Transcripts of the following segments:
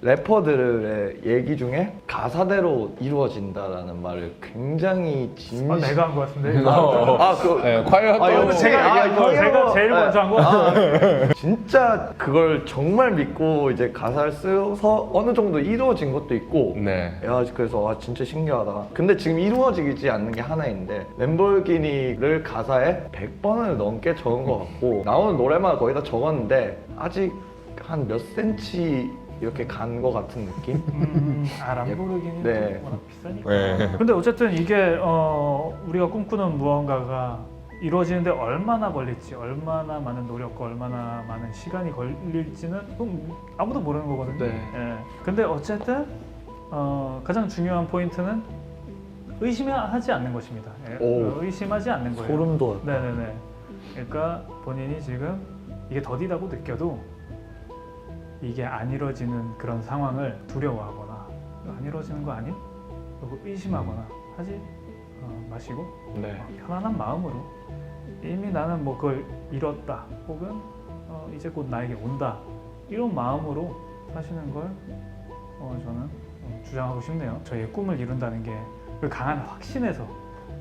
래퍼들의 얘기 중에 가사대로 이루어진다라는 말을 굉장히 아, 내가 한 것 같은데. 네, 콰이어 이거 제가 제일 먼저 한 거. 진짜 그걸 정말 믿고 이제 가사를 써서 어느 정도 이루어진 것도 있고 네. 야, 그래서 진짜 신기하다. 근데 지금 이루어지지 않는 게 하나 있는데 램보르기니를 가사에 100번을 넘게 적은 것 같고 나오는 노래마다 거의 다 적었는데 아직 한 몇 센치 이렇게 간 것 같은 느낌? 람보르기니 네. 워낙 비싸니까. 네. 근데 어쨌든 이게 우리가 꿈꾸는 무언가가 이루어지는데 얼마나 걸릴지, 얼마나 많은 노력과 얼마나 많은 시간이 걸릴지는 아무도 모르는 거거든요. 네. 예. 근데 어쨌든 가장 중요한 포인트는 의심하지 않는 것입니다. 예. 오. 의심하지 않는 거예요. 소름 돋아. 네네네. 그러니까 본인이 지금 이게 더디다고 느껴도 이게 안 이루어지는 그런 상황을 두려워하거나 이거 안 이루어지는 거 아니? 그리고 의심하거나 하지 마시고 네. 편안한 마음으로 이미 나는 뭐 그걸 이뤘다 혹은 이제 곧 나에게 온다 이런 마음으로 사시는 걸 저는 주장하고 싶네요. 저희의 꿈을 이룬다는 게 그 강한 확신에서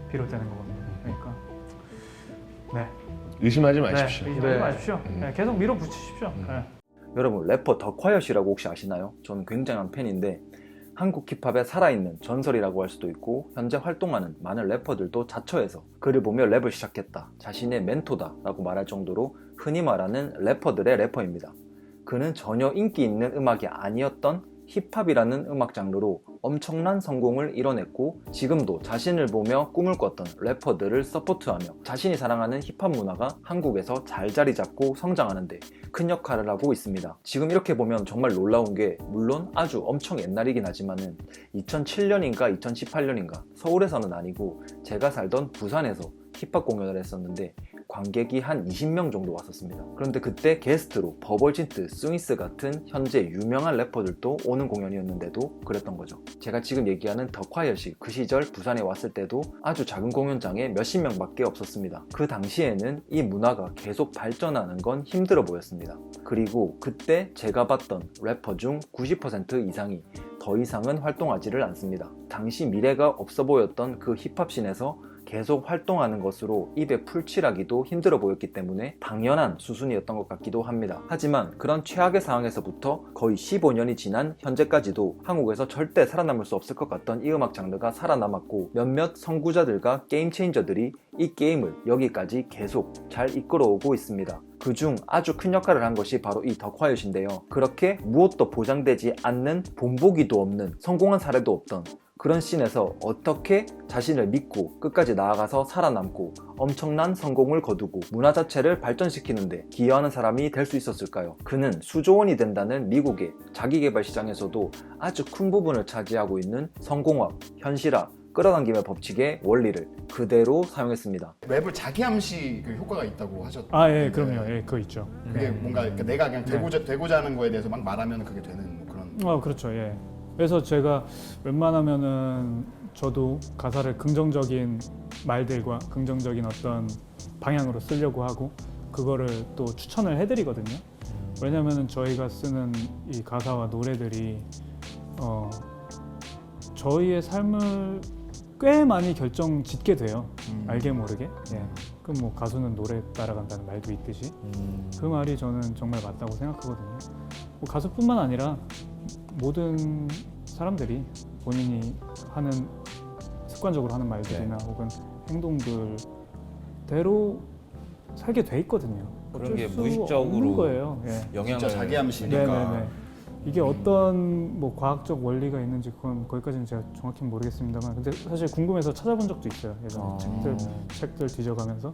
비롯되는 거거든요. 그러니까 네. 의심하지 마십시오. 네, 의심하지 네. 마십시오. 네, 계속 밀어붙이십시오. 네. 여러분 래퍼 더콰이엇이라고 혹시 아시나요? 저는 굉장한 팬인데 한국 힙합의 살아있는 전설이라고 할 수도 있고 현재 활동하는 많은 래퍼들도 자처해서 그를 보며 랩을 시작했다, 자신의 멘토다 라고 말할 정도로 흔히 말하는 래퍼들의 래퍼입니다. 그는 전혀 인기 있는 음악이 아니었던 힙합이라는 음악 장르로 엄청난 성공을 이뤄냈고 지금도 자신을 보며 꿈을 꿨던 래퍼들을 서포트하며 자신이 사랑하는 힙합 문화가 한국에서 잘 자리 잡고 성장하는데 큰 역할을 하고 있습니다. 지금 이렇게 보면 정말 놀라운 게 물론 아주 엄청 옛날이긴 하지만은 2007년인가 2018년인가 서울에서는 아니고 제가 살던 부산에서 힙합 공연을 했었는데 관객이 한 20명 정도 왔었습니다. 그런데 그때 게스트로 버벌진트, 스윙스 같은 현재 유명한 래퍼들도 오는 공연이었는데도 그랬던 거죠. 제가 지금 얘기하는 더콰이엇이 그 시절 부산에 왔을 때도 아주 작은 공연장에 몇십 명밖에 없었습니다. 그 당시에는 이 문화가 계속 발전하는 건 힘들어 보였습니다. 그리고 그때 제가 봤던 래퍼 중 90% 이상이 더 이상은 활동하지를 않습니다. 당시 미래가 없어 보였던 그 힙합씬에서 계속 활동하는 것으로 입에 풀칠하기도 힘들어 보였기 때문에 당연한 수순이었던 것 같기도 합니다. 하지만 그런 최악의 상황에서부터 거의 15년이 지난 현재까지도 한국에서 절대 살아남을 수 없을 것 같던 이 음악 장르가 살아남았고 몇몇 선구자들과 게임 체인저들이 이 게임을 여기까지 계속 잘 이끌어오고 있습니다. 그중 아주 큰 역할을 한 것이 바로 이 더콰이엇인데요. 그렇게 무엇도 보장되지 않는 본보기도 없는 성공한 사례도 없던 그런 씬에서 어떻게 자신을 믿고 끝까지 나아가서 살아남고 엄청난 성공을 거두고 문화 자체를 발전시키는데 기여하는 사람이 될 수 있었을까요? 그는 수조 원이 된다는 미국의 자기개발 시장에서도 아주 큰 부분을 차지하고 있는 성공학, 현실화, 끌어당김의 법칙의 원리를 그대로 사용했습니다. 랩을 자기 암시 그 효과가 있다고 하셨죠. 예, 그럼요. 예, 그거 있죠. 그게 뭔가 그러니까 내가 그냥 되고자 하는 거에 대해서 막 말하면 그게 되는 뭐 그런. 그렇죠. 예. 그래서 제가 웬만하면은 저도 가사를 긍정적인 말들과 긍정적인 어떤 방향으로 쓰려고 하고 그거를 또 추천을 해드리거든요. 왜냐면은 저희가 쓰는 이 가사와 노래들이 저희의 삶을 꽤 많이 결정짓게 돼요. 알게 모르게. 예. 그럼 뭐 가수는 노래 따라간다는 말도 있듯이 그 말이 저는 정말 맞다고 생각하거든요. 뭐 가수뿐만 아니라 모든 사람들이 본인이 하는 습관적으로 하는 말들이나 혹은 행동들대로 살게 돼 있거든요. 그런 게 어쩔 수 무의식적으로 없는 거예요. 예. 영향을 진짜 자기 암시니까. 네네네. 이게 어떤 뭐 과학적 원리가 있는지 그건 거기까지는 제가 정확히는 모르겠습니다만 근데 사실 궁금해서 찾아본 적도 있어요. 예전에 책들 뒤져가면서.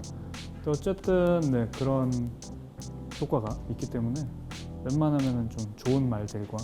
근데 어쨌든 네, 그런 효과가 있기 때문에 웬만하면은 좀 좋은 말들과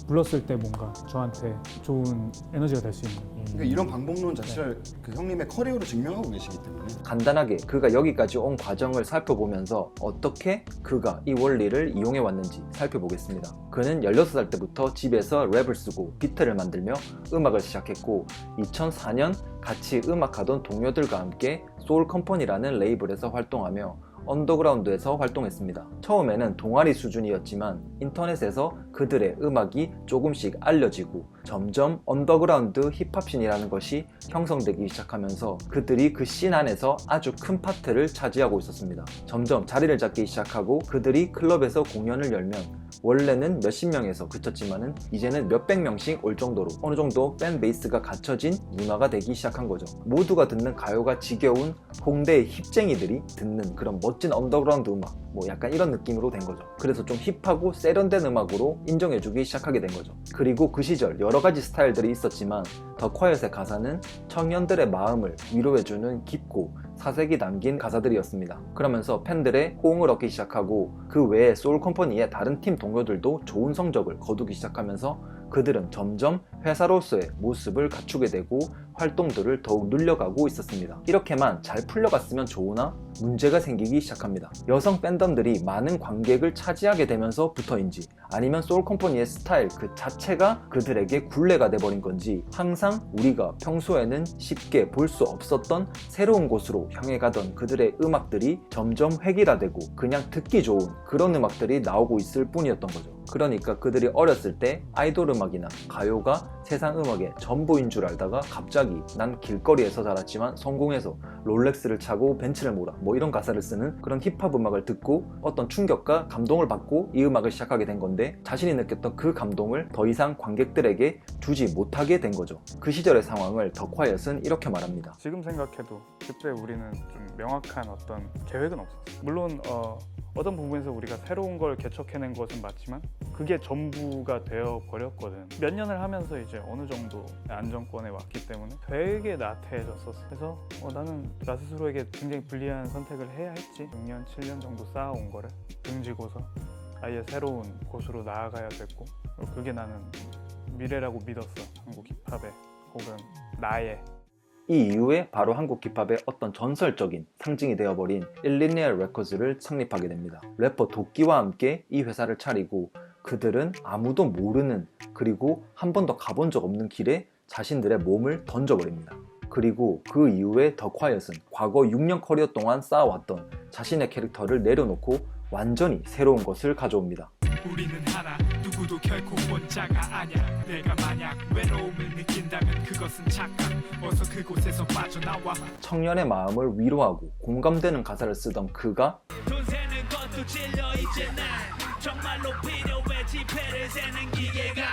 불렀을 때 뭔가 저한테 좋은 에너지가 될 수 있는 그러니까 이런 방법론 자체를 그 형님의 커리어로 증명하고 계시기 때문에. 간단하게 그가 여기까지 온 과정을 살펴보면서 어떻게 그가 이 원리를 이용해 왔는지 살펴보겠습니다. 그는 16살 때부터 집에서 랩을 쓰고 비트를 만들며 음악을 시작했고 2004년 같이 음악하던 동료들과 함께 소울 컴퍼니라는 레이블에서 활동하며 언더그라운드에서 활동했습니다. 처음에는 동아리 수준이었지만 인터넷에서 그들의 음악이 조금씩 알려지고 점점 언더그라운드 힙합씬이라는 것이 형성되기 시작하면서 그들이 그 씬 안에서 아주 큰 파트를 차지하고 있었습니다. 점점 자리를 잡기 시작하고 그들이 클럽에서 공연을 열면 원래는 몇십 명에서 그쳤지만은 이제는 몇백 명씩 올 정도로 어느 정도 팬 베이스가 갖춰진 문화가 되기 시작한 거죠. 모두가 듣는 가요가 지겨운 홍대의 힙쟁이들이 듣는 그런 멋진 언더그라운드 음악, 뭐 약간 이런 느낌으로 된 거죠. 그래서 좀 힙하고 세련된 음악으로 인정해주기 시작하게 된 거죠. 그리고 그 시절 여러 가지 스타일들이 있었지만 더 콰이엇의 가사는 청년들의 마음을 위로해주는 깊고 사색이 담긴 가사들이었습니다. 그러면서 팬들의 호응을 얻기 시작하고 그 외에 소울컴퍼니의 다른 팀 동료들도 좋은 성적을 거두기 시작하면서 그들은 점점 회사로서의 모습을 갖추게 되고 활동들을 더욱 늘려가고 있었습니다. 이렇게만 잘 풀려갔으면 좋으나 문제가 생기기 시작합니다. 여성 팬덤들이 많은 관객을 차지하게 되면서부터인지 아니면 소울컴퍼니의 스타일 그 자체가 그들에게 굴레가 돼버린 건지 항상 우리가 평소에는 쉽게 볼 수 없었던 새로운 곳으로 향해 가던 그들의 음악들이 점점 획일화되고 그냥 듣기 좋은 그런 음악들이 나오고 있을 뿐이었던 거죠. 그러니까 그들이 어렸을 때 아이돌 음악이나 가요가 세상 음악의 전부인 줄 알다가 갑자기 난 길거리에서 자랐지만 성공해서 롤렉스를 차고 벤츠를 몰아 뭐 이런 가사를 쓰는 그런 힙합 음악을 듣고 어떤 충격과 감동을 받고 이 음악을 시작하게 된 건데 자신이 느꼈던 그 감동을 더 이상 관객들에게 주지 못하게 된 거죠. 그 시절의 상황을 더 콰이엇은 이렇게 말합니다. 지금 생각해도 그때 우리는 좀 명확한 어떤 계획은 없었어요. 물론 어떤 부분에서 우리가 새로운 걸 개척해낸 것은 맞지만 그게 전부가 되어버렸거든. 몇 년을 하면서 이제 어느 정도 안정권에 왔기 때문에 되게 나태해졌었어. 그래서 나는 나 스스로에게 굉장히 불리한 선택을 해야 했지. 6년, 7년 정도 쌓아온 거를 등지고서 아예 새로운 곳으로 나아가야 됐고 그게 나는 미래라고 믿었어. 한국 힙합의 혹은 나의. 이 이후에 바로 한국 힙합의 어떤 전설적인 상징이 되어버린 일리니얼 레코드를 창립하게 됩니다. 래퍼 도끼와 함께 이 회사를 차리고 그들은 아무도 모르는 그리고 한 번도 가본 적 없는 길에 자신들의 몸을 던져버립니다. 그리고 그 이후에 더 콰이엇은 과거 6년 커리어 동안 쌓아왔던 자신의 캐릭터를 내려놓고 완전히 새로운 것을 가져옵니다. 우리는 하나 누구도 결코 원자가 아니야. 내가 만약 외로움을 느낀다면 그것은 착각. 어서 그곳에서 빠져나와. 청년의 마음을 위로하고 공감되는 가사를 쓰던 그가 돈 세는 것도 질려 이제 난 정말로 필요해. 지폐를 세는 기계가.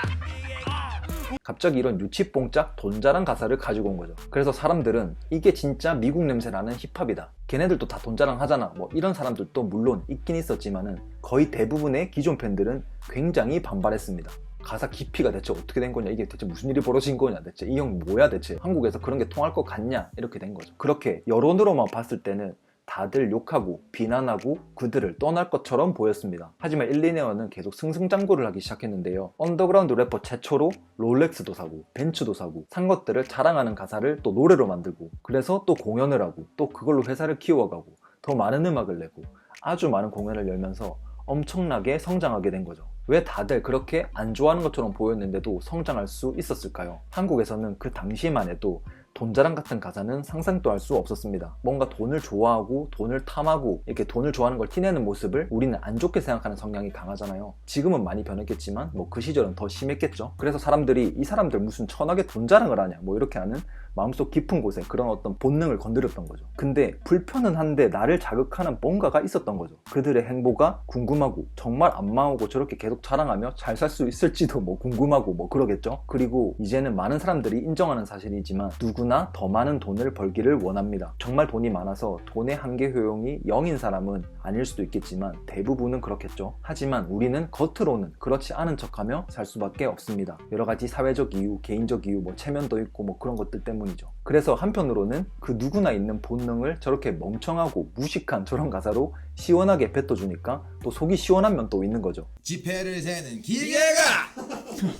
갑자기 이런 유치뽕짝 돈자랑 가사를 가지고 온 거죠. 그래서 사람들은 이게 진짜 미국 냄새나는 힙합이다. 걔네들도 다 돈자랑 하잖아. 뭐 이런 사람들도 물론 있긴 있었지만은 거의 대부분의 기존 팬들은 굉장히 반발했습니다. 가사 깊이가 대체 어떻게 된 거냐, 이게 대체 무슨 일이 벌어진 거냐, 대체 이 형 뭐야, 대체 한국에서 그런 게 통할 것 같냐, 이렇게 된 거죠. 그렇게 여론으로만 봤을 때는 다들 욕하고 비난하고 그들을 떠날 것처럼 보였습니다. 하지만 일리니어는 계속 승승장구를 하기 시작했는데요. 언더그라운드 래퍼 최초로 롤렉스도 사고 벤츠도 사고 산 것들을 자랑하는 가사를 또 노래로 만들고 그래서 또 공연을 하고 또 그걸로 회사를 키워가고 더 많은 음악을 내고 아주 많은 공연을 열면서 엄청나게 성장하게 된 거죠. 왜 다들 그렇게 안 좋아하는 것처럼 보였는데도 성장할 수 있었을까요? 한국에서는 그 당시만 해도 돈자랑 같은 가사는 상상도 할 수 없었습니다. 뭔가 돈을 좋아하고 돈을 탐하고 이렇게 돈을 좋아하는 걸 티내는 모습을 우리는 안 좋게 생각하는 성향이 강하잖아요. 지금은 많이 변했겠지만 뭐 그 시절은 더 심했겠죠. 그래서 사람들이 이 사람들 무슨 천하게 돈 자랑을 하냐 뭐 이렇게 하는 마음속 깊은 곳에 그런 어떤 본능을 건드렸던 거죠. 근데 불편은 한데 나를 자극하는 뭔가가 있었던 거죠. 그들의 행보가 궁금하고 정말 안마오고 저렇게 계속 자랑하며 잘 살 수 있을지도 뭐 궁금하고 뭐 그러겠죠. 그리고 이제는 많은 사람들이 인정하는 사실이지만 누구나 더 많은 돈을 벌기를 원합니다. 정말 돈이 많아서 돈의 한계 효용이 0인 사람은 아닐 수도 있겠지만 대부분은 그렇겠죠. 하지만 우리는 겉으로는 그렇지 않은 척하며 살 수밖에 없습니다. 여러 가지 사회적 이유, 개인적 이유, 뭐 체면도 있고 뭐 그런 것들 때문이죠. 그래서 한편으로는 그 누구나 있는 본능을 저렇게 멍청하고 무식한 저런 가사로 시원하게 뱉어주니까 또 속이 시원한 면 또 있는 거죠. 지폐를 세는 기계가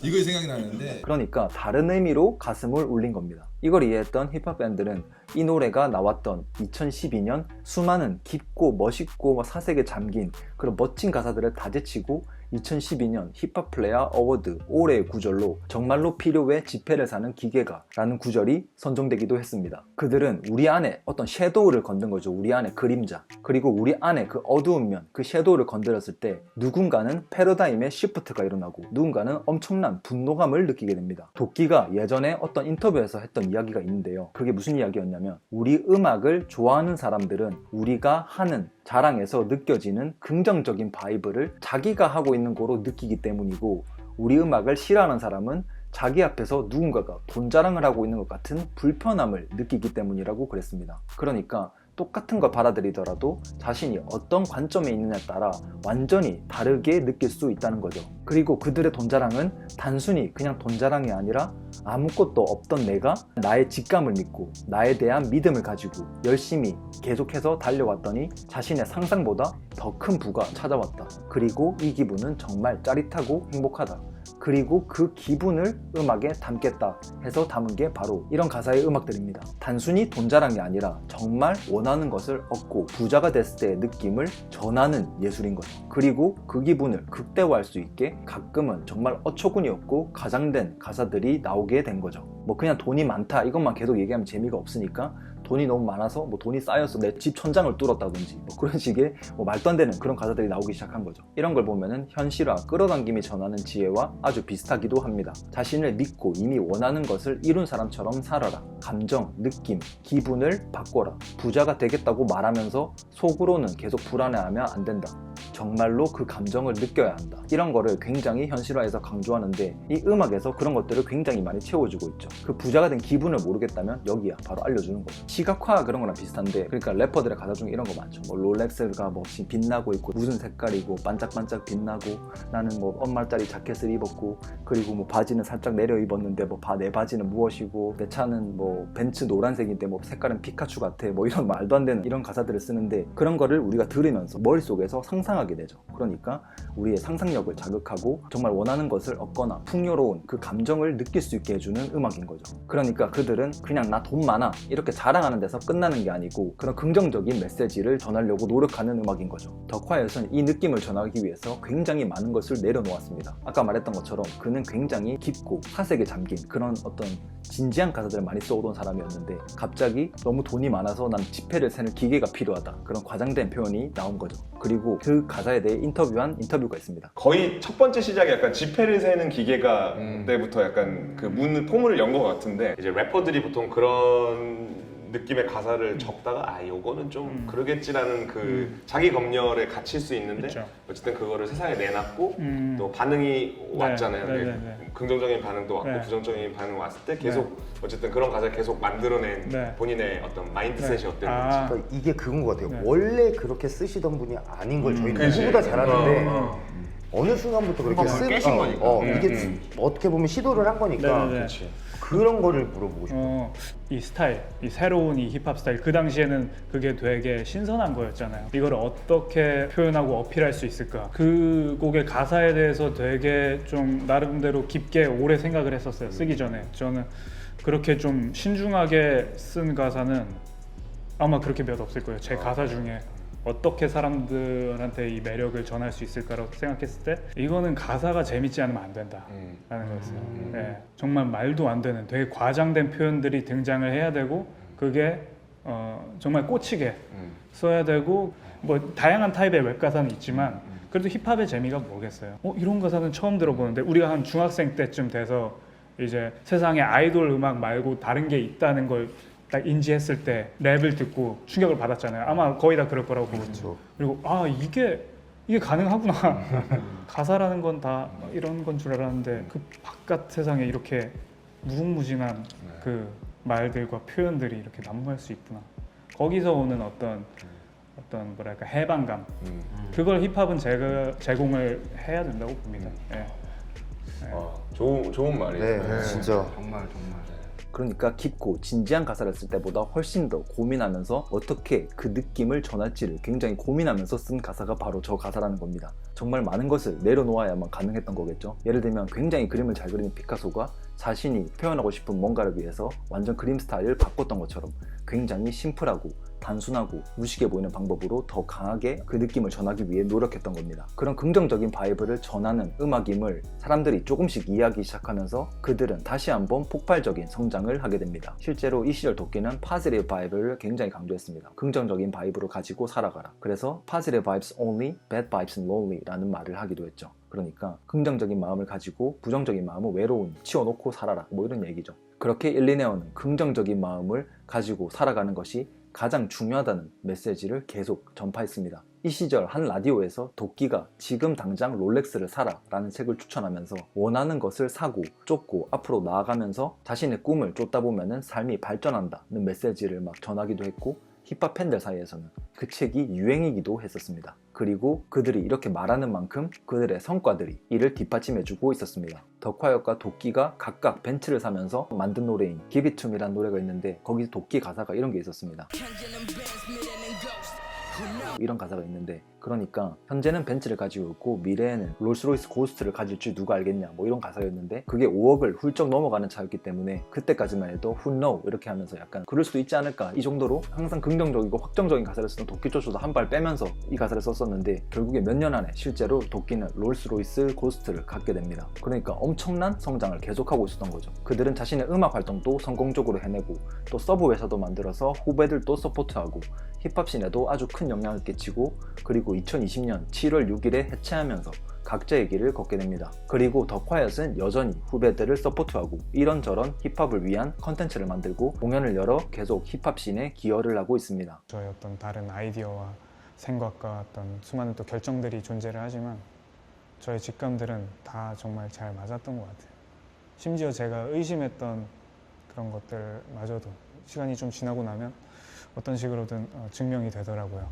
이거 생각이 나는데 그러니까 다른 의미로 가슴을 울린 겁니다. 이걸 이해했던 힙합 밴들은 이 노래가 나왔던 2012년 수많은 깊고 멋있고 사색에 잠긴 그런 멋진 가사들을 다 제치고 2012년 힙합 플레이어 어워드 올해의 구절로 정말로 필요해 지폐를 사는 기계가 라는 구절이 선정되기도 했습니다. 그들은 우리 안에 어떤 섀도우를 건든 거죠. 우리 안에 그림자. 그리고 우리 안에 그 어두운 면, 그 섀도우를 건드렸을 때 누군가는 패러다임의 시프트가 일어나고 누군가는 엄청난 분노감을 느끼게 됩니다. 도끼가 예전에 어떤 인터뷰에서 했던 이야기가 있는데요. 그게 무슨 이야기였냐면 우리 음악을 좋아하는 사람들은 우리가 하는 자랑에서 느껴지는 긍정적인 바이브를 자기가 하고 있는 거로 느끼기 때문이고 우리 음악을 싫어하는 사람은 자기 앞에서 누군가가 돈 자랑을 하고 있는 것 같은 불편함을 느끼기 때문이라고 그랬습니다. 그러니까 똑같은 걸 받아들이더라도 자신이 어떤 관점에 있느냐에 따라 완전히 다르게 느낄 수 있다는 거죠. 그리고 그들의 돈자랑은 단순히 그냥 돈자랑이 아니라 아무것도 없던 내가 나의 직감을 믿고 나에 대한 믿음을 가지고 열심히 계속해서 달려왔더니 자신의 상상보다 더 큰 부가 찾아왔다. 그리고 이 기분은 정말 짜릿하고 행복하다. 그리고 그 기분을 음악에 담겠다 해서 담은 게 바로 이런 가사의 음악들입니다. 단순히 돈자랑이 아니라 정말 원하는 것을 얻고 부자가 됐을 때의 느낌을 전하는 예술인 거죠. 그리고 그 기분을 극대화할 수 있게 가끔은 정말 어처구니 없고 가장된 가사들이 나오게 된 거죠. 뭐 그냥 돈이 많다 이것만 계속 얘기하면 재미가 없으니까 돈이 너무 많아서 뭐 돈이 쌓여서 내 집 천장을 뚫었다든지 뭐 그런 식의 뭐 말도 안 되는 그런 가사들이 나오기 시작한 거죠. 이런 걸 보면은 현실화, 끌어당김이 전하는 지혜와 아주 비슷하기도 합니다. 자신을 믿고 이미 원하는 것을 이룬 사람처럼 살아라. 감정, 느낌, 기분을 바꿔라. 부자가 되겠다고 말하면서 속으로는 계속 불안해하면 안 된다. 정말로 그 감정을 느껴야 한다. 이런 거를 굉장히 현실화해서 강조하는데 이 음악에서 그런 것들을 굉장히 많이 채워주고 있죠. 그 부자가 된 기분을 모르겠다면 여기야 바로 알려주는 거죠. 시각화 그런 거랑 비슷한데 그러니까 래퍼들의 가사 중에 이런 거 많죠. 뭐 롤렉스가 뭐 지금 빛나고 있고 무슨 색깔이고 반짝반짝 빛나고 나는 뭐 엄마짜리 자켓을 입었고 그리고 뭐 바지는 살짝 내려 입었는데 뭐 내 바지는 무엇이고 내 차는 뭐 벤츠 노란색인데 뭐 색깔은 피카츄 같아 뭐 이런 말도 안 되는 이런 가사들을 쓰는데 그런 거를 우리가 들으면서 머릿속에서 상상하게 되죠. 그러니까 우리의 상상력을 자극하고 정말 원하는 것을 얻거나 풍요로운 그 감정을 느낄 수 있게 해주는 음악인 거죠. 그러니까 그들은 그냥 나 돈 많아 이렇게 자랑하는 데서 끝나는 게 아니고 그런 긍정적인 메시지를 전하려고 노력하는 음악인 거죠. 더 콰이엇은 이 느낌을 전하기 위해서 굉장히 많은 것을 내려놓았습니다. 아까 말했던 것처럼 그는 굉장히 깊고 사색에 잠긴 그런 어떤 진지한 가사들을 많이 써오던 사람이었는데 갑자기 너무 돈이 많아서 난 지폐를 세는 기계가 필요하다 그런 과장된 표현이 나온 거죠. 그리고 그 가사에 대해 인터뷰한 인터뷰가 있습니다. 거의 첫 번째 시작이 약간 지폐를 세는 기계가 때부터 약간 그 포문을 연 것 같은데 이제 래퍼들이 보통 그런 느낌의 가사를 적다가 아 요거는 좀 그러겠지라는 그 자기 검열에 갇힐 수 있는데 그쵸. 어쨌든 그거를 세상에 내놨고 또 반응이 왔잖아요. 긍정적인 반응도 왔고 네. 부정적인 반응 왔을 때 계속 어쨌든 그런 가사를 계속 만들어낸 네. 본인의 어떤 마인드셋이 어땠는지. 그러니까 이게 그건 것 같아요. 네. 원래 그렇게 쓰시던 분이 아닌 걸 저희는 그치. 누구보다 잘하는데 어느 순간부터 그렇게 깨신 거니까. 이게 어떻게 보면 시도를 한 거니까 네네네. 그런 거를 물어보고 싶어요. 이 스타일, 이 새로운 이 힙합 스타일 그 당시에는 그게 되게 신선한 거였잖아요. 이걸 어떻게 표현하고 어필할 수 있을까? 그 곡의 가사에 대해서 되게 좀 나름대로 깊게 오래 생각을 했었어요. 쓰기 전에. 저는 그렇게 좀 신중하게 쓴 가사는 아마 그렇게 몇 없을 거예요. 제 가사 중에 어떻게 사람들한테 이 매력을 전할 수 있을까라고 생각했을 때 이거는 가사가 재밌지 않으면 안 된다라는 거였어요. 네, 정말 말도 안 되는 되게 과장된 표현들이 등장을 해야 되고 그게 정말 꽂히게 써야 되고 뭐 다양한 타입의 웹 가사는 있지만 그래도 힙합의 재미가 뭐겠어요. 이런 가사는 처음 들어보는데 우리가 한 중학생 때쯤 돼서 이제 세상에 아이돌 음악 말고 다른 게 있다는 걸 딱 인지했을 때 랩을 듣고 충격을 받았잖아요. 아마 거의 다 그럴 거라고 보거든요. 그리고 아 이게 가능하구나. 가사라는 건 다 이런 건 줄 알았는데 그 바깥 세상에 이렇게 무궁무진한 그 말들과 표현들이 이렇게 난무할 수 있구나. 거기서 오는 어떤 뭐랄까 해방감. 그걸 힙합은 제공을 해야 된다고 봅니다. 네. 좋은 말이에요. 네, 진짜. 정말. 그러니까 깊고 진지한 가사를 쓸 때보다 훨씬 더 고민하면서 어떻게 그 느낌을 전할지를 굉장히 고민하면서 쓴 가사가 바로 저 가사라는 겁니다. 정말 많은 것을 내려놓아야만 가능했던 거겠죠. 예를 들면 굉장히 그림을 잘 그리는 피카소가 자신이 표현하고 싶은 뭔가를 위해서 완전 그림 스타일을 바꿨던 것처럼 굉장히 심플하고 단순하고 무식해 보이는 방법으로 더 강하게 그 느낌을 전하기 위해 노력했던 겁니다. 그런 긍정적인 바이브를 전하는 음악임을 사람들이 조금씩 이해하기 시작하면서 그들은 다시 한번 폭발적인 성장을 하게 됩니다. 실제로 이 시절 도끼는 positive vibe를 굉장히 강조했습니다. 긍정적인 바이브를 가지고 살아가라. 그래서 positive vibes only, bad vibes lonely 라는 말을 하기도 했죠. 그러니까 긍정적인 마음을 가지고 부정적인 마음은 외로운, 치워놓고 살아라, 뭐 이런 얘기죠. 그렇게 일리네어는 긍정적인 마음을 가지고 살아가는 것이 가장 중요하다는 메시지를 계속 전파했습니다. 이 시절 한 라디오에서 도끼가 지금 당장 롤렉스를 사라 라는 책을 추천하면서 원하는 것을 사고 쫓고 앞으로 나아가면서 자신의 꿈을 쫓다 보면 삶이 발전한다는 메시지를 막 전하기도 했고, 힙합 팬들 사이에서는 그 책이 유행이기도 했었습니다. 그리고 그들이 이렇게 말하는 만큼 그들의 성과들이 이를 뒷받침해주고 있었습니다. 덕화역과 도끼가 각각 벤츠를 사면서 만든 노래인 Give It To Me라는 노래가 있는데, 거기 도끼 가사가 이런 게 있었습니다. 이런 가사가 있는데, 그러니까 현재는 벤츠를 가지고 있고 미래에는 롤스로이스 고스트를 가질 줄 누가 알겠냐, 뭐 이런 가사였는데, 그게 5억을 훌쩍 넘어가는 차였기 때문에 그때까지만 해도 Who know 이렇게 하면서 약간 그럴 수도 있지 않을까, 이 정도로 항상 긍정적이고 확정적인 가사를 쓰던 도끼조차도 한 발 빼면서 이 가사를 썼었는데, 결국에 몇 년 안에 실제로 도끼는 롤스로이스 고스트를 갖게 됩니다. 그러니까 엄청난 성장을 계속하고 있었던 거죠. 그들은 자신의 음악 활동도 성공적으로 해내고 또 서브 회사도 만들어서 후배들도 서포트하고 힙합씬에도 아주 큰 영향을 끼치고, 그리고 2020년 7월 6일에 해체하면서 각자의 길을 걷게 됩니다. 그리고 덕화얏은 여전히 후배들을 서포트하고 이런저런 힙합을 위한 컨텐츠를 만들고 공연을 열어 계속 힙합씬에 기여를 하고 있습니다. 저의 어떤 다른 아이디어와 생각과 어떤 수많은 또 결정들이 존재를 하지만 저의 직감들은 다 정말 잘 맞았던 것 같아요. 심지어 제가 의심했던 그런 것들마저도 시간이 좀 지나고 나면 어떤 식으로든 증명이 되더라고요.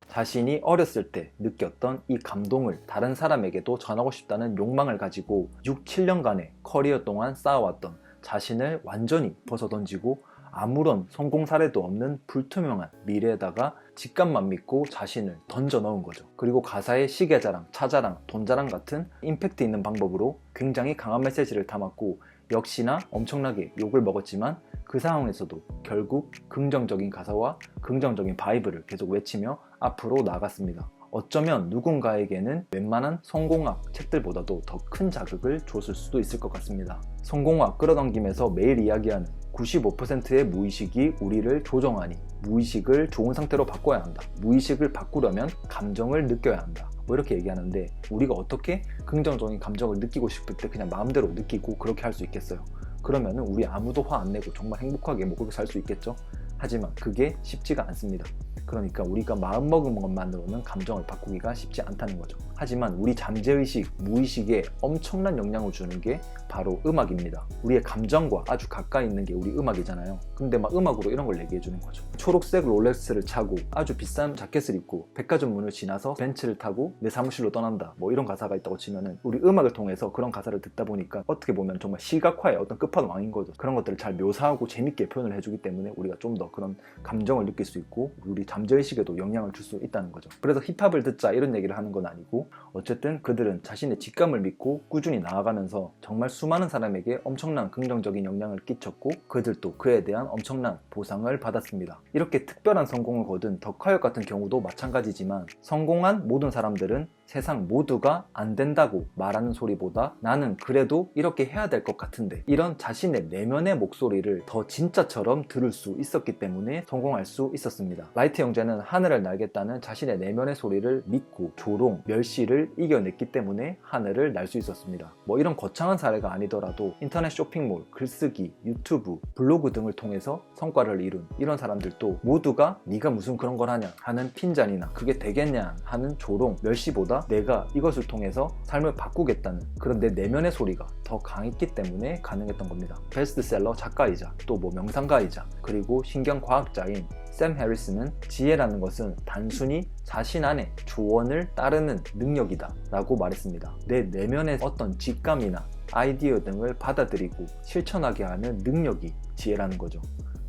자신이 어렸을 때 느꼈던 이 감동을 다른 사람에게도 전하고 싶다는 욕망을 가지고 6, 7년간의 커리어 동안 쌓아왔던 자신을 완전히 벗어던지고 아무런 성공 사례도 없는 불투명한 미래에다가 직감만 믿고 자신을 던져 넣은 거죠. 그리고 가사에 시계자랑, 차자랑, 돈자랑 같은 임팩트 있는 방법으로 굉장히 강한 메시지를 담았고, 역시나 엄청나게 욕을 먹었지만 그 상황에서도 결국 긍정적인 가사와 긍정적인 바이브를 계속 외치며 앞으로 나아갔습니다. 어쩌면 누군가에게는 웬만한 성공학 책들보다도 더 큰 자극을 줬을 수도 있을 것 같습니다. 성공학 끌어당김에서 매일 이야기하는 95%의 무의식이 우리를 조정하니 무의식을 좋은 상태로 바꿔야 한다. 무의식을 바꾸려면 감정을 느껴야 한다. 뭐 이렇게 얘기하는데, 우리가 어떻게 긍정적인 감정을 느끼고 싶을 때 그냥 마음대로 느끼고 그렇게 할 수 있겠어요? 그러면은 우리 아무도 화 안 내고 정말 행복하게 뭐 그렇게 살 수 있겠죠? 하지만 그게 쉽지가 않습니다. 그러니까 우리가 마음먹은 것만으로는 감정을 바꾸기가 쉽지 않다는 거죠. 하지만 우리 잠재의식, 무의식에 엄청난 영향을 주는 게 바로 음악입니다. 우리의 감정과 아주 가까이 있는 게 우리 음악이잖아요. 근데 막 음악으로 이런 걸 얘기해 주는 거죠. 초록색 롤렉스를 차고 아주 비싼 자켓을 입고 백화점 문을 지나서 벤츠를 타고 내 사무실로 떠난다, 뭐 이런 가사가 있다고 치면은, 우리 음악을 통해서 그런 가사를 듣다 보니까 어떻게 보면 정말 시각화의 어떤 끝판왕인 거죠. 그런 것들을 잘 묘사하고 재밌게 표현을 해주기 때문에 우리가 좀 더 그런 감정을 느낄 수 있고 우리 잠재의식에도 영향을 줄 수 있다는 거죠. 그래서 힙합을 듣자 이런 얘기를 하는 건 아니고, 어쨌든 그들은 자신의 직감을 믿고 꾸준히 나아가면서 정말 수많은 사람에게 엄청난 긍정적인 영향을 끼쳤고, 그들도 그에 대한 엄청난 보상을 받았습니다. 이렇게 특별한 성공을 거둔 덕화역 같은 경우도 마찬가지지만, 성공한 모든 사람들은 세상 모두가 안 된다고 말하는 소리보다 나는 그래도 이렇게 해야 될 것 같은데, 이런 자신의 내면의 목소리를 더 진짜처럼 들을 수 있었기 때문에 성공할 수 있었습니다. 라이트 형제는 하늘을 날겠다는 자신의 내면의 소리를 믿고 조롱, 멸시를 이겨냈기 때문에 하늘을 날 수 있었습니다. 뭐 이런 거창한 사례가 아니더라도 인터넷 쇼핑몰, 글쓰기, 유튜브, 블로그 등을 통해서 성과를 이룬 이런 사람들도 모두가 네가 무슨 그런 걸 하냐 하는 핀잔이나 그게 되겠냐 하는 조롱, 멸시보다 내가 이것을 통해서 삶을 바꾸겠다는 그런 내 내면의 소리가 더 강했기 때문에 가능했던 겁니다. 베스트셀러 작가이자 또 뭐 명상가이자 그리고 신경과학자인 샘 해리스는 지혜라는 것은 단순히 자신 안의 조언을 따르는 능력이다 라고 말했습니다. 내 내면의 어떤 직감이나 아이디어 등을 받아들이고 실천하게 하는 능력이 지혜라는 거죠.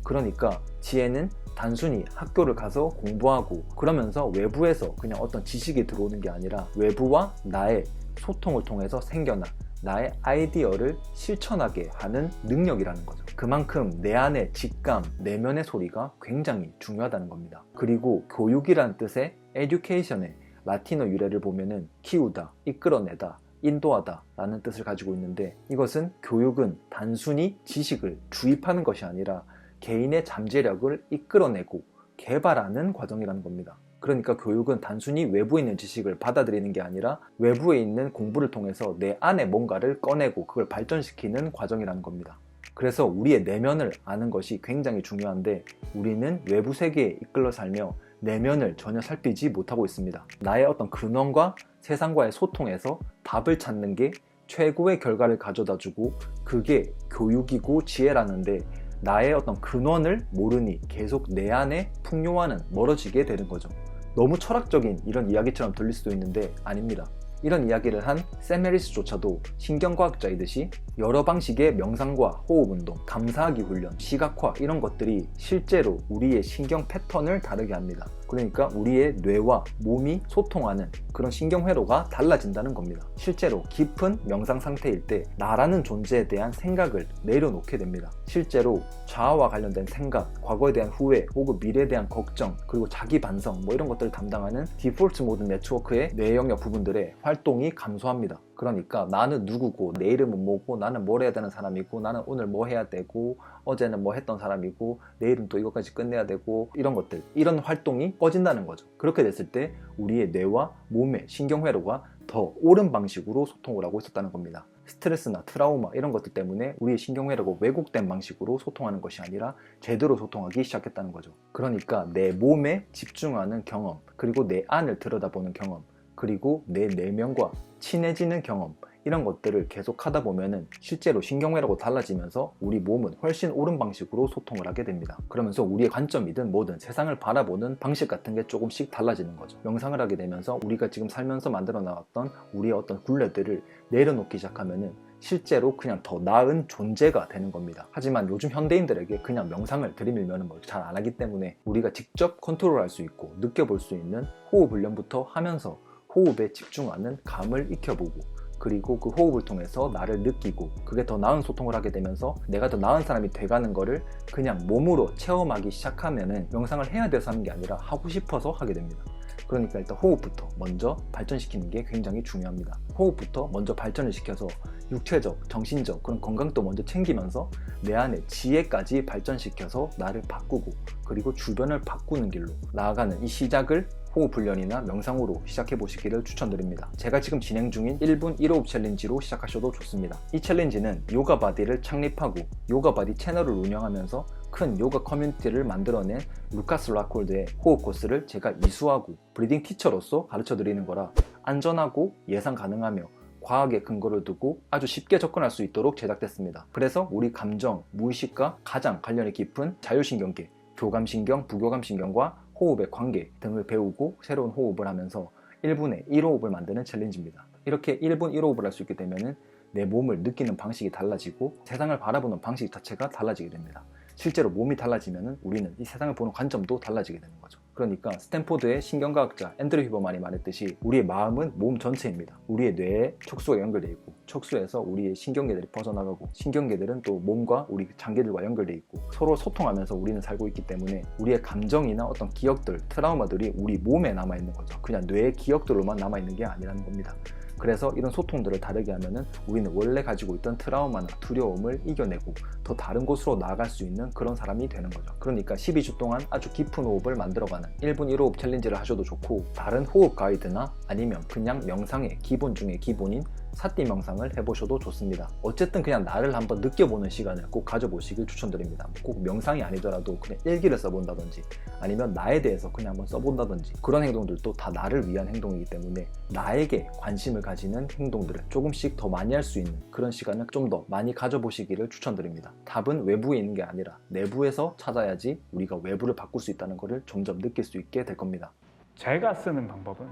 그러니까 지혜는 단순히 학교를 가서 공부하고 그러면서 외부에서 그냥 어떤 지식이 들어오는 게 아니라 외부와 나의 소통을 통해서 생겨난 나의 아이디어를 실천하게 하는 능력이라는 거죠. 그만큼 내 안의 직감, 내면의 소리가 굉장히 중요하다는 겁니다. 그리고 교육이라는 뜻의 education의 라틴어 유래를 보면은 키우다, 이끌어내다, 인도하다 라는 뜻을 가지고 있는데, 이것은 교육은 단순히 지식을 주입하는 것이 아니라 개인의 잠재력을 이끌어내고 개발하는 과정이라는 겁니다. 그러니까 교육은 단순히 외부에 있는 지식을 받아들이는 게 아니라 외부에 있는 공부를 통해서 내 안에 뭔가를 꺼내고 그걸 발전시키는 과정이라는 겁니다. 그래서 우리의 내면을 아는 것이 굉장히 중요한데, 우리는 외부 세계에 이끌려 살며 내면을 전혀 살피지 못하고 있습니다. 나의 어떤 근원과 세상과의 소통에서 답을 찾는 게 최고의 결과를 가져다 주고 그게 교육이고 지혜라는데, 나의 어떤 근원을 모르니 계속 내 안에 풍요와는 멀어지게 되는 거죠. 너무 철학적인 이런 이야기처럼 들릴 수도 있는데 아닙니다. 이런 이야기를 한 샘 해리스조차도 신경과학자이듯이 여러 방식의 명상과 호흡운동, 감사하기 훈련, 시각화 이런 것들이 실제로 우리의 신경 패턴을 다르게 합니다. 그러니까 우리의 뇌와 몸이 소통하는 그런 신경회로가 달라진다는 겁니다. 실제로 깊은 명상 상태일 때 나라는 존재에 대한 생각을 내려놓게 됩니다. 실제로 자아와 관련된 생각, 과거에 대한 후회 혹은 미래에 대한 걱정, 그리고 자기 반성 뭐 이런 것들을 담당하는 디폴트 모드 네트워크의 뇌 영역 부분들의 활동이 감소합니다. 그러니까 나는 누구고, 내 이름은 뭐고, 나는 뭘 해야 되는 사람이고, 나는 오늘 뭐 해야 되고, 어제는 뭐 했던 사람이고, 내일은 또 이것까지 끝내야 되고, 이런 것들, 이런 활동이 꺼진다는 거죠. 그렇게 됐을 때 우리의 뇌와 몸의 신경회로가 더 옳은 방식으로 소통을 하고 있었다는 겁니다. 스트레스나 트라우마 이런 것들 때문에 우리의 신경회로가 왜곡된 방식으로 소통하는 것이 아니라 제대로 소통하기 시작했다는 거죠. 그러니까 내 몸에 집중하는 경험, 그리고 내 안을 들여다보는 경험, 그리고 내 내면과 친해지는 경험, 이런 것들을 계속 하다 보면은 실제로 신경회로가 달라지면서 우리 몸은 훨씬 옳은 방식으로 소통을 하게 됩니다. 그러면서 우리의 관점이든 뭐든 세상을 바라보는 방식 같은 게 조금씩 달라지는 거죠. 명상을 하게 되면서 우리가 지금 살면서 만들어 나왔던 우리의 어떤 굴레들을 내려놓기 시작하면은 실제로 그냥 더 나은 존재가 되는 겁니다. 하지만 요즘 현대인들에게 그냥 명상을 들이밀면 뭐 잘 안 하기 때문에 우리가 직접 컨트롤할 수 있고 느껴볼 수 있는 호흡 훈련부터 하면서 호흡에 집중하는 감을 익혀보고, 그리고 그 호흡을 통해서 나를 느끼고 그게 더 나은 소통을 하게 되면서 내가 더 나은 사람이 돼가는 거를 그냥 몸으로 체험하기 시작하면은 명상을 해야 돼서 하는 게 아니라 하고 싶어서 하게 됩니다. 그러니까 일단 호흡부터 먼저 발전시키는 게 굉장히 중요합니다. 호흡부터 먼저 발전을 시켜서 육체적, 정신적 그런 건강도 먼저 챙기면서 내 안에 지혜까지 발전시켜서 나를 바꾸고 그리고 주변을 바꾸는 길로 나아가는 이 시작을 호흡 훈련이나 명상으로 시작해 보시기를 추천드립니다. 제가 지금 진행 중인 1분 1호흡 챌린지로 시작하셔도 좋습니다. 이 챌린지는 요가바디를 창립하고 요가바디 채널을 운영하면서 큰 요가 커뮤니티를 만들어낸 루카스 라콜드의 호흡 코스를 제가 이수하고 브리딩 티처로서 가르쳐 드리는 거라 안전하고 예상 가능하며 과학의 근거를 두고 아주 쉽게 접근할 수 있도록 제작됐습니다. 그래서 우리 감정, 무의식과 가장 관련이 깊은 자율신경계, 교감신경, 부교감신경과 호흡의 관계 등을 배우고 새로운 호흡을 하면서 1분에 1호흡을 만드는 챌린지입니다. 이렇게 1분 1호흡을 할 수 있게 되면 내 몸을 느끼는 방식이 달라지고 세상을 바라보는 방식 자체가 달라지게 됩니다. 실제로 몸이 달라지면 우리는 이 세상을 보는 관점도 달라지게 되는 거죠. 그러니까 스탠포드의 신경과학자 앤드류 휴버만이 말했듯이 우리의 마음은 몸 전체입니다. 우리의 뇌에 척수가 연결되어 있고 척수에서 우리의 신경계들이 퍼져나가고 신경계들은 또 몸과 우리 장기들과 연결되어 있고 서로 소통하면서 우리는 살고 있기 때문에 우리의 감정이나 어떤 기억들, 트라우마들이 우리 몸에 남아있는 거죠. 그냥 뇌의 기억들로만 남아있는 게 아니라는 겁니다. 그래서 이런 소통들을 다르게 하면은 우리는 원래 가지고 있던 트라우마나 두려움을 이겨내고 더 다른 곳으로 나아갈 수 있는 그런 사람이 되는 거죠. 그러니까 12주 동안 아주 깊은 호흡을 만들어가는 1분 1호흡 챌린지를 하셔도 좋고, 다른 호흡 가이드나 아니면 그냥 명상의 기본 중에 기본인 사띠 명상을 해보셔도 좋습니다. 어쨌든 그냥 나를 한번 느껴보는 시간을 꼭 가져보시길 추천드립니다. 꼭 명상이 아니더라도 그냥 일기를 써본다든지 아니면 나에 대해서 그냥 한번 써본다든지 그런 행동들도 다 나를 위한 행동이기 때문에 나에게 관심을 가지는 행동들을 조금씩 더 많이 할 수 있는 그런 시간을 좀 더 많이 가져보시기를 추천드립니다. 답은 외부에 있는 게 아니라 내부에서 찾아야지 우리가 외부를 바꿀 수 있다는 것을 점점 느낄 수 있게 될 겁니다. 제가 쓰는 방법은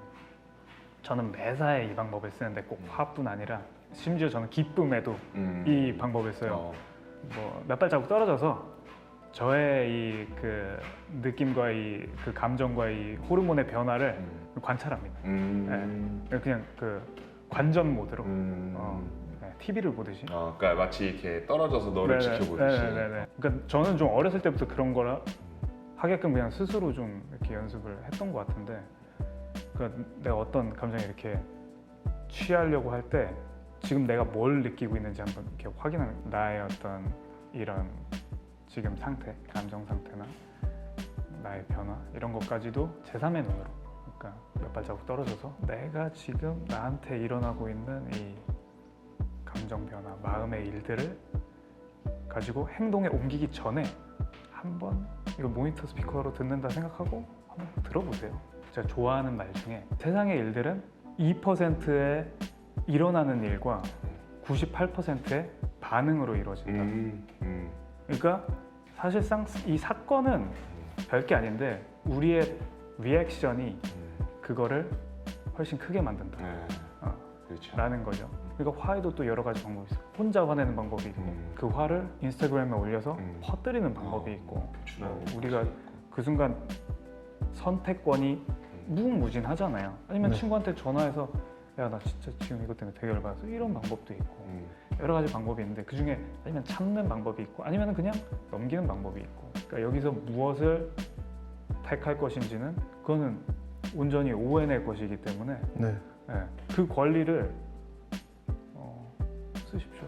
저는 매사에 이 방법을 쓰는데 꼭 화뿐 아니라 심지어 저는 기쁨에도 이 방법을 써요. 뭐 몇 발자국 떨어져서 저의 이 그 느낌과 이 그 감정과 이 호르몬의 변화를 관찰합니다. 네. 그냥 그 관전 모드로 TV를 보듯이. 그러니까 마치 이렇게 떨어져서 너를 네네, 지켜보듯이. 네네네. 그러니까 저는 좀 어렸을 때부터 그런 거라 하게끔 그냥 스스로 좀 이렇게 연습을 했던 것 같은데, 그러니까 내가 어떤 감정에 이렇게 취하려고 할 때 지금 내가 뭘 느끼고 있는지 한번 이렇게 확인하는, 나의 어떤 이런 지금 상태, 감정 상태나 나의 변화 이런 것까지도 제3의 눈으로, 그러니까 몇 발자국 떨어져서 내가 지금 나한테 일어나고 있는 이 감정 변화, 마음의 일들을 가지고 행동에 옮기기 전에 한번 이거 모니터 스피커로 듣는다 생각하고 한번 들어보세요. 제가 좋아하는 말 중에 세상의 일들은 2%의 일어나는 일과 98%의 반응으로 이루어진다. 그러니까 사실상 이 사건은 별게 아닌데 우리의 리액션이 그거를 훨씬 크게 만든다. 그렇죠. 라는 거죠. 그러니까 화에도 또 여러 가지 방법이 있어요. 혼자 화내는 방법이 있고 그 화를 인스타그램에 올려서 퍼뜨리는 방법이 있고 우리가 그 순간 선택권이 무궁무진하잖아요. 아니면 친구한테 전화해서 야 나 진짜 지금 이것 때문에 되게 열받아서 이런 방법도 있고 여러 가지 방법이 있는데 그 중에 아니면 참는 방법이 있고 아니면 그냥 넘기는 방법이 있고, 그러니까 여기서 무엇을 택할 것인지는 그거는 온전히 ON의 것이기 때문에 그 권리를 쓰십시오.